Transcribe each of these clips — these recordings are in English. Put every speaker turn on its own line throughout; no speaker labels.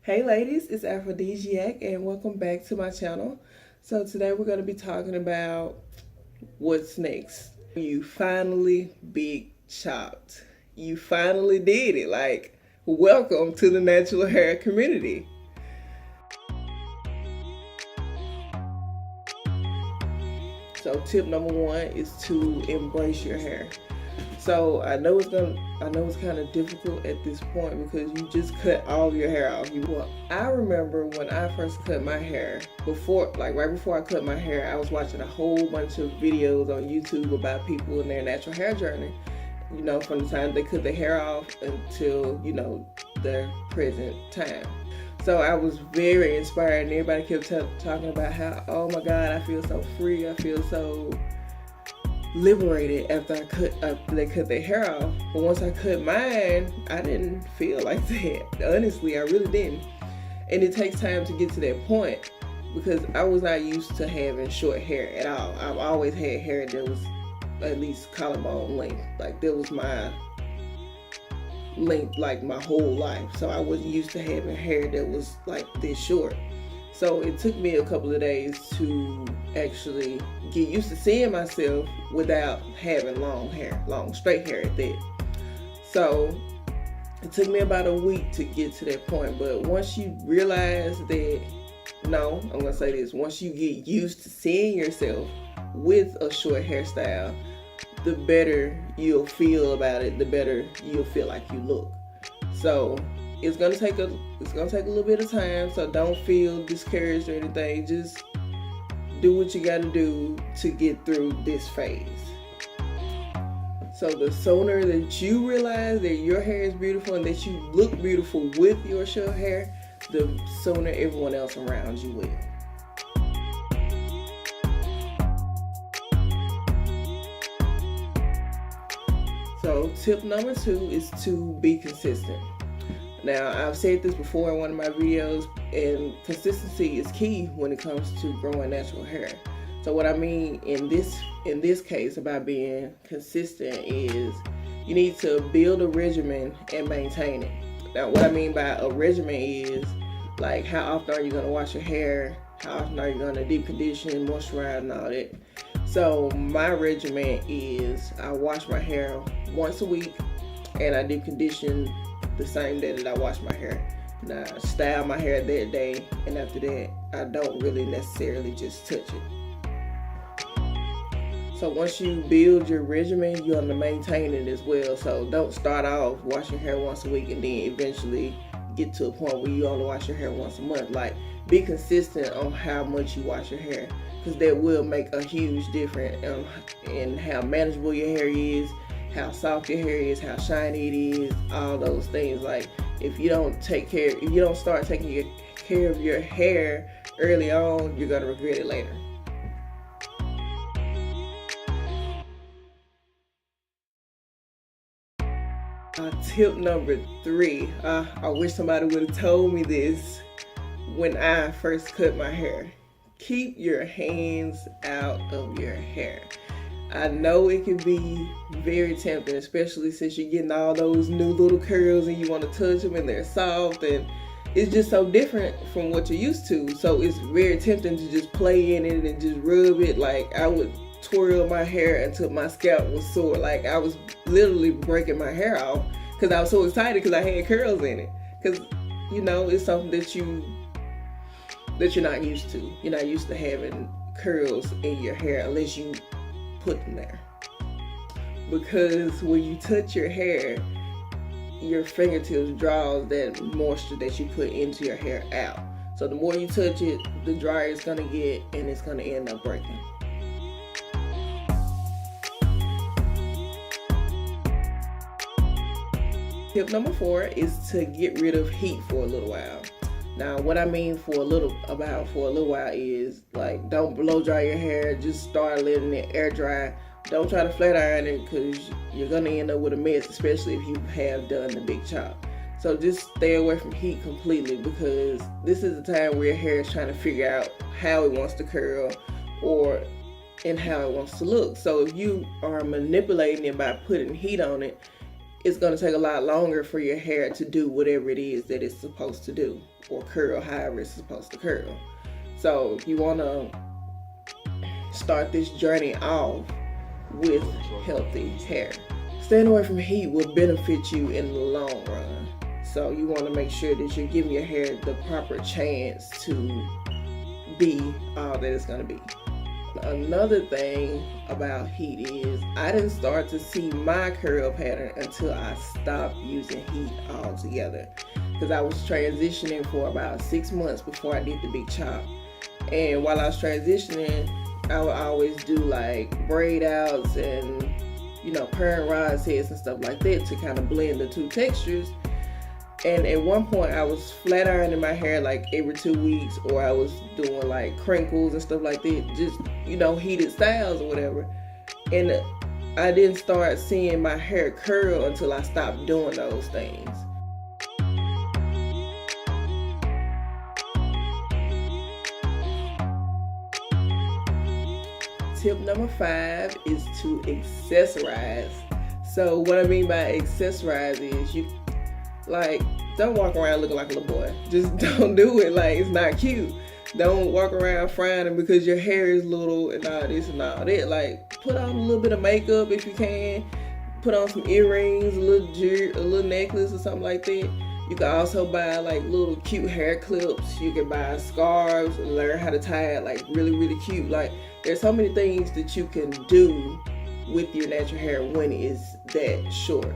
Hey ladies, it's Aphrodisiac and welcome back to my channel. So today we're going to be talking about what's next. You finally big chopped. You finally did it. Like, welcome to the natural hair community. So tip number one is to embrace your hair. So I know it's kind of difficult at this point because you just cut all of your hair off. I remember when I first cut my hair, right before I cut my hair, I was watching a whole bunch of videos on YouTube about people in their natural hair journey. You know, from the time they cut their hair off until, their present time. So I was very inspired, and everybody kept talking about how, oh my God, I feel so free. I feel so liberated after they cut their hair off. But once I cut mine, I didn't feel like that. Honestly, I really didn't. And it takes time to get to that point because I was not used to having short hair at all. I've always had hair that was at least collarbone length. Like, that was my length like my whole life. So I wasn't used to having hair that was like this short. So it took me a couple of days to actually get used to seeing myself without having long straight hair at that. So it took me about a week to get to that point. But once you realize that, I'm gonna say this, once you get used to seeing yourself with a short hairstyle, the better you'll feel about it, the better you'll feel like you look. So it's gonna take a little bit of time, so don't feel discouraged or anything. Just do what you gotta do to get through this phase. So the sooner that you realize that your hair is beautiful and that you look beautiful with your short hair, the sooner everyone else around you will. So tip number 2 is to be consistent. Now, I've said this before in one of my videos, and consistency is key when it comes to growing natural hair. So what I mean in this case about being consistent is you need to build a regimen and maintain it. Now, what I mean by a regimen is like, how often are you going to wash your hair? How often are you going to deep condition, moisturize, and all that? So my regimen is I wash my hair once a week and I deep condition the same day that I wash my hair. And I style my hair that day, and after that I don't really necessarily just touch it. So once you build your regimen, you want to maintain it as well. So don't start off washing your hair once a week and then eventually get to a point where you only wash your hair once a month. Like, be consistent on how much you wash your hair, because that will make a huge difference in how manageable your hair is, how soft your hair is, how shiny it is, all those things. Like, if you don't start taking care of your hair early on, you're gonna regret it later. Tip number 3. I wish somebody would have told me this when I first cut my hair. Keep your hands out of your hair. I know it can be very tempting, especially since you're getting all those new little curls and you want to touch them and they're soft, and it's just so different from what you're used to. So it's very tempting to just play in it and just rub it. Like, I would twirl my hair until my scalp was sore. Like, I was literally breaking my hair off because I was so excited because I had curls in it. Because, it's something that you're not used to. You're not used to having curls in your hair unless you put them there. Because when you touch your hair, your fingertips draws that moisture that you put into your hair out. So the more you touch it, the drier it's gonna get, and it's gonna end up breaking. Tip number 4 is to get rid of heat for a little while. Now, what I mean for a little while is, like, don't blow dry your hair. Just start letting it air dry. Don't try to flat iron it because you're gonna end up with a mess, especially if you have done the big chop. So just stay away from heat completely, because this is the time where your hair is trying to figure out how it wants to curl and how it wants to look. So if you are manipulating it by putting heat on it, it's going to take a lot longer for your hair to do whatever it is that it's supposed to do, or curl however it's supposed to curl. So you want to start this journey off with healthy hair. Staying away from heat will benefit you in the long run. So you want to make sure that you're giving your hair the proper chance to be all that it's going to be. Another thing about heat is I didn't start to see my curl pattern until I stopped using heat altogether, because I was transitioning for about 6 months before I did the big chop. And while I was transitioning, I would always do like braid outs and, you know, perm rod sets and stuff like that to kind of blend the two textures. And at one point I was flat ironing my hair like every 2 weeks, or I was doing like crinkles and stuff like that, just, you know, heated styles or whatever. And I didn't start seeing my hair curl until I stopped doing those things. Tip number 5 is to accessorize. So what I mean by accessorize is you, like, don't walk around looking like a little boy. Just don't do it. Like, it's not cute. Don't walk around frowning because your hair is little and all this and all that. Like, put on a little bit of makeup if you can. Put on some earrings, a little necklace or something like that. You can also buy like little cute hair clips. You can buy scarves and learn how to tie it like really, really cute. Like, there's so many things that you can do with your natural hair when it's that short.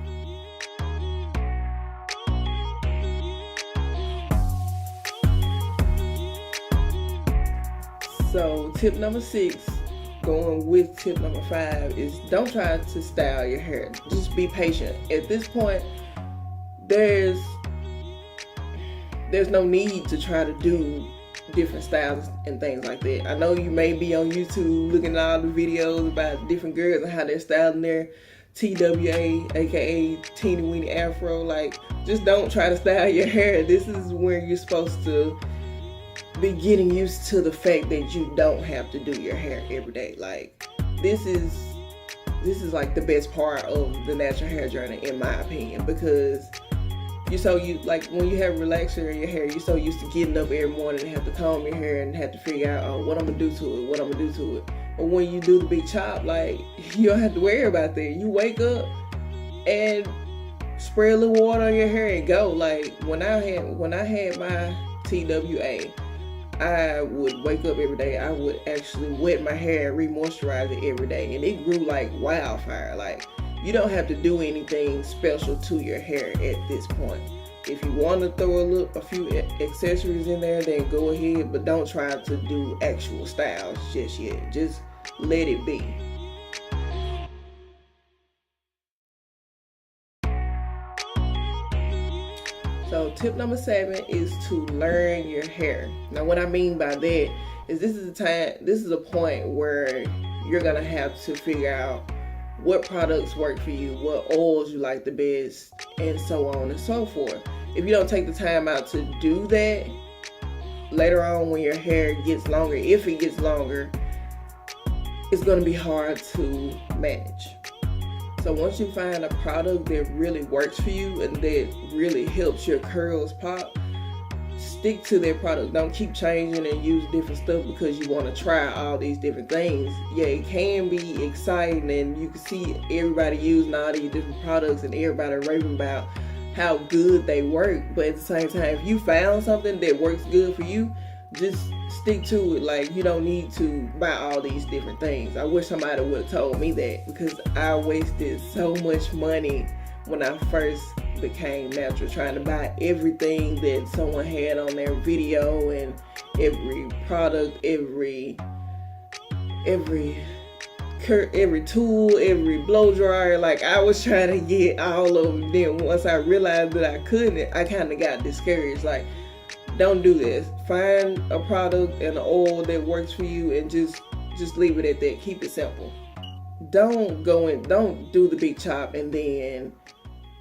So tip number 6, going with tip number 5, is don't try to style your hair. Just be patient. At this point, there's no need to try to do different styles and things like that. I know you may be on YouTube looking at all the videos about different girls and how they're styling their TWA, aka teeny weeny afro. Like, just don't try to style your hair. This is where you're supposed to be getting used to the fact that you don't have to do your hair every day. Like, this is like the best part of the natural hair journey, in my opinion, because like when you have relaxer in your hair, you're so used to getting up every morning and have to comb your hair and have to figure out, oh, what I'm gonna do to it. But when you do the big chop, like, you don't have to worry about that. You wake up and spray a little water on your hair and go. Like, when I had my TWA, I would wake up every day. I would actually wet my hair and re-moisturize it every day, and it grew like wildfire. Like, you don't have to do anything special to your hair at this point. If you want to throw a few accessories in there, then go ahead, but don't try to do actual styles just yet. Just let it be. So tip number 7 is to learn your hair. Now, what I mean by that is this is a point where you're gonna have to figure out what products work for you, what oils you like the best, and so on and so forth. If you don't take the time out to do that, later on when your hair gets longer, if it gets longer, it's going to be hard to manage. So once you find a product that really works for you and that really helps your curls pop, stick to that product. Don't keep changing and use different stuff because you want to try all these different things. Yeah, it can be exciting and you can see everybody using all these different products and everybody raving about how good they work. But at the same time, if you found something that works good for you, just stick to it. Like, you don't need to buy all these different things. I wish somebody would have told me that, because I wasted so much money when I first became natural, trying to buy everything that someone had on their video, and every product, every tool, every blow dryer. Like, I was trying to get all of them. Then once I realized that I couldn't, I kind of got discouraged. Like, don't do this. Find a product and an oil that works for you and just leave it at that. Keep it simple. Don't do the big chop and then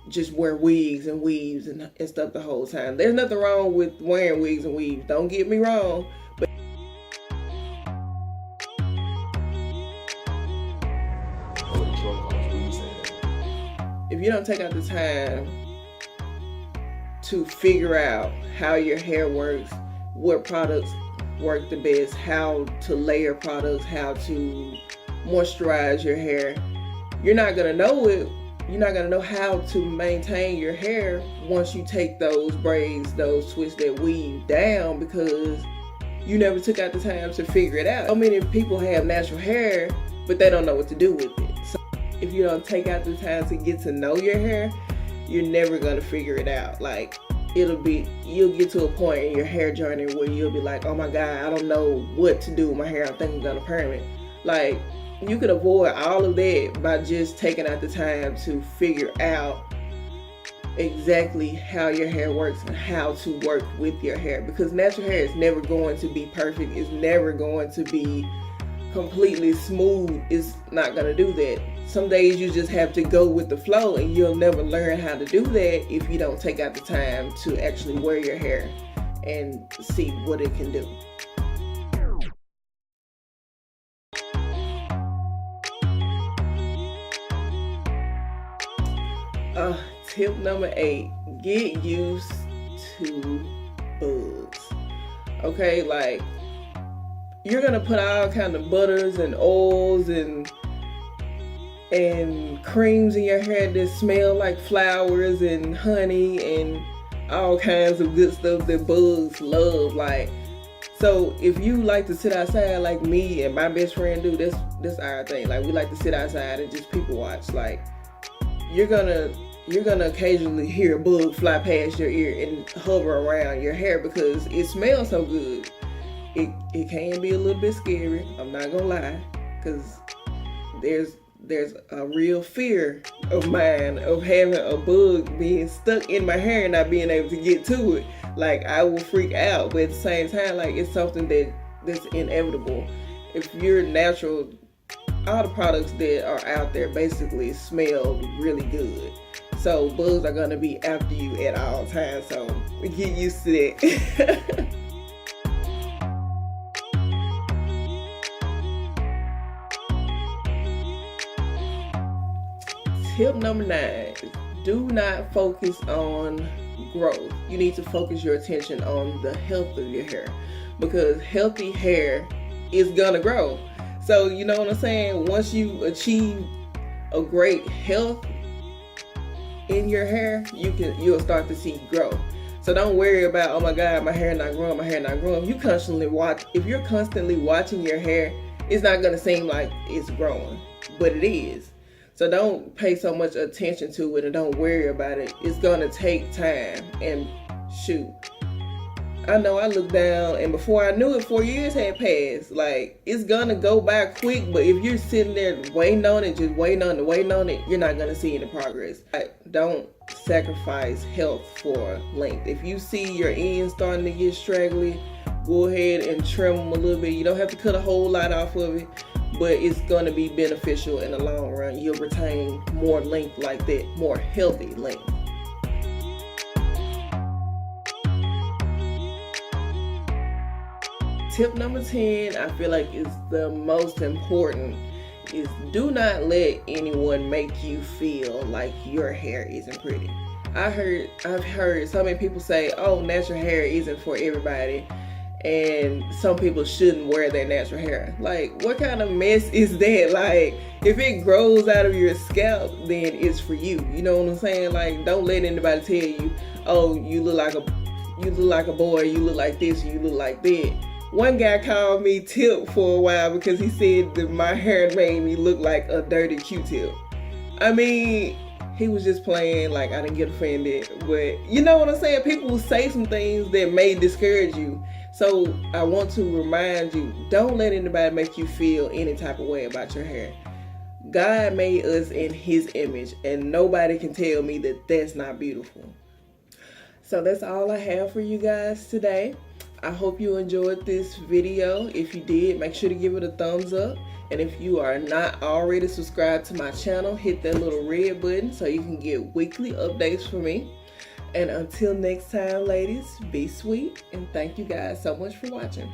just wear wigs and weaves and stuff the whole time. There's nothing wrong with wearing wigs and weaves. Don't get me wrong. But if if you don't take out the time to figure out how your hair works, what products work the best, how to layer products, how to moisturize your hair, you're not gonna know it. You're not gonna know how to maintain your hair once you take those braids, those twists, that weave down, because you never took out the time to figure it out. So many people have natural hair, but they don't know what to do with it. So if you don't take out the time to get to know your hair, you're never gonna figure it out. Like, you'll get to a point in your hair journey where you'll be like, oh my God, I don't know what to do with my hair. I think I'm gonna perm it. Like, you could avoid all of that by just taking out the time to figure out exactly how your hair works and how to work with your hair. Because natural hair is never going to be perfect. It's never going to be completely smooth. It's not going to do that. Some days you just have to go with the flow, and you'll never learn how to do that if you don't take out the time to actually wear your hair and see what it can do. Tip number 8, get used to bugs. Okay, like, you're gonna put all kind of butters and oils and creams in your hair that smell like flowers and honey and all kinds of good stuff that bugs love. Like, so if you like to sit outside like me and my best friend do, that's our thing. Like, we like to sit outside and just people watch. Like, you're gonna occasionally hear a bug fly past your ear and hover around your hair because it smells so good. It can be a little bit scary, I'm not gonna lie, because there's a real fear of mine of having a bug being stuck in my hair and not being able to get to it. Like, I will freak out, but at the same time, like, it's something that's inevitable. If you're natural, all the products that are out there basically smell really good. So bugs are gonna be after you at all times. So get used to that. Tip number 9, do not focus on growth. You need to focus your attention on the health of your hair, because healthy hair is gonna grow. So, you know what I'm saying? Once you achieve a great health in your hair, you'll start to see growth. So don't worry about, oh my God, my hair not growing, my hair not growing. If you're constantly watching your hair, it's not gonna seem like it's growing, but it is. So don't pay so much attention to it and don't worry about it. It's gonna take time, and shoot, I know I looked down and before I knew it, 4 years had passed. Like, it's gonna go by quick, but if you're sitting there waiting on it, just waiting on it, you're not gonna see any progress. Don't sacrifice health for length. If you see your ends starting to get straggly, go ahead and trim them a little bit. You don't have to cut a whole lot off of it, but it's gonna be beneficial in the long run. You'll retain more length like that, more healthy length. Tip number 10, I feel like is the most important, is do not let anyone make you feel like your hair isn't pretty. I've heard so many people say, oh, natural hair isn't for everybody, and some people shouldn't wear their natural hair. Like, what kind of mess is that? Like, if it grows out of your scalp, then it's for you. You know what I'm saying? Like, don't let anybody tell you, oh, you look like a boy, you look like this, you look like that. One guy called me Tip for a while because he said that my hair made me look like a dirty Q-tip. I mean, he was just playing, like, I didn't get offended. But you know what I'm saying? People will say some things that may discourage you. So I want to remind you, don't let anybody make you feel any type of way about your hair. God made us in his image, and nobody can tell me that that's not beautiful. So that's all I have for you guys today. I hope you enjoyed this video. If you did, make sure to give it a thumbs up. And if you are not already subscribed to my channel, hit that little red button so you can get weekly updates from me. And until next time, ladies, be sweet, and thank you guys so much for watching.